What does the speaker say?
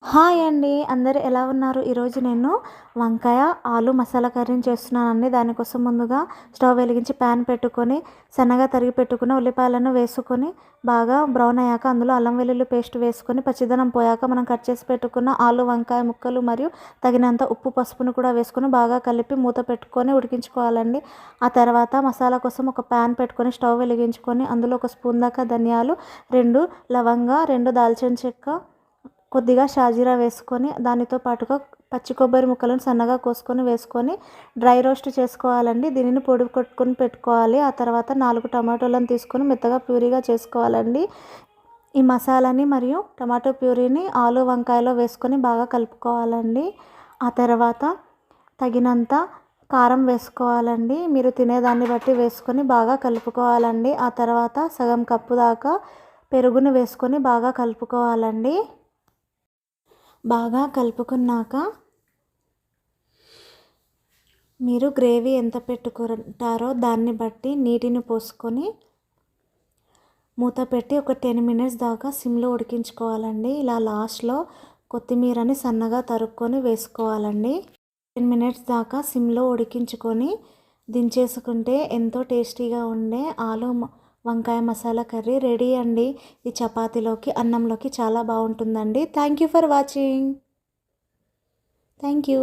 Hi అండి. అందరూ ఎలా ఉన్నారు? ఈరోజు నేను వంకాయ, ఆలు మసాలా కర్రీని చేస్తున్నానండి. దానికోసం ముందుగా స్టవ్ వెలిగించి ప్యాన్ పెట్టుకొని, సన్నగా తరిగి పెట్టుకున్న ఉల్లిపాయలను వేసుకొని, బాగా బ్రౌన్ అయ్యాక అందులో అల్లం వెల్లుల్లి పేస్ట్ వేసుకొని, పచ్చిదనం పోయాక మనం కట్ చేసి పెట్టుకున్న ఆలు, వంకాయ ముక్కలు మరియు తగినంత ఉప్పు, పసుపును కూడా వేసుకొని బాగా కలిపి మూత పెట్టుకొని ఉడికించుకోవాలండి. ఆ తర్వాత మసాలా కోసం ఒక ప్యాన్ పెట్టుకొని స్టవ్ వెలిగించుకొని, అందులో ఒక స్పూన్ దాకా ధనియాలు, 2 లవంగా, 2 దాల్చిన చెక్క, కొద్దిగా షాజీరా వేసుకొని దానితో పాటుగా పచ్చి కొబ్బరి ముక్కలను సన్నగా కోసుకొని వేసుకొని డ్రై రోస్ట్ చేసుకోవాలండి. దీనిని పొడి కొట్టుకొని పెట్టుకోవాలి. ఆ తర్వాత 4 టమాటోలను తీసుకొని మెత్తగా ప్యూరీగా చేసుకోవాలండి. ఈ మసాలాని మరియు టమాటో ప్యూరీని ఆలు వంకాయలో వేసుకొని బాగా కలుపుకోవాలండి. ఆ తర్వాత తగినంత కారం వేసుకోవాలండి. మీరు తినేదాన్ని బట్టి వేసుకొని బాగా కలుపుకోవాలండి. ఆ తర్వాత సగం కప్పు దాకా పెరుగును వేసుకొని బాగా కలుపుకోవాలండి. బాగా కలుపుకున్నాక మీరు గ్రేవీ ఎంత పెట్టుకుంటారో దాన్ని బట్టి నీటిని పోసుకొని మూత పెట్టి ఒక 10 మినిట్స్ దాకా సిమ్లో ఉడికించుకోవాలండి. ఇలా లాస్ట్లో కొత్తిమీరని సన్నగా తరుక్కొని వేసుకోవాలండి. 10 మినిట్స్ దాకా సిమ్లో ఉడికించుకొని దించేసుకుంటే ఎంతో టేస్టీగా ఉండే ఆలు వంకాయ మసాలా కర్రీ రెడీ అండి. ఈ చపాతీలోకి, అన్నంలోకి చాలా బాగుంటుందండి. Thank you for watching. Thank you.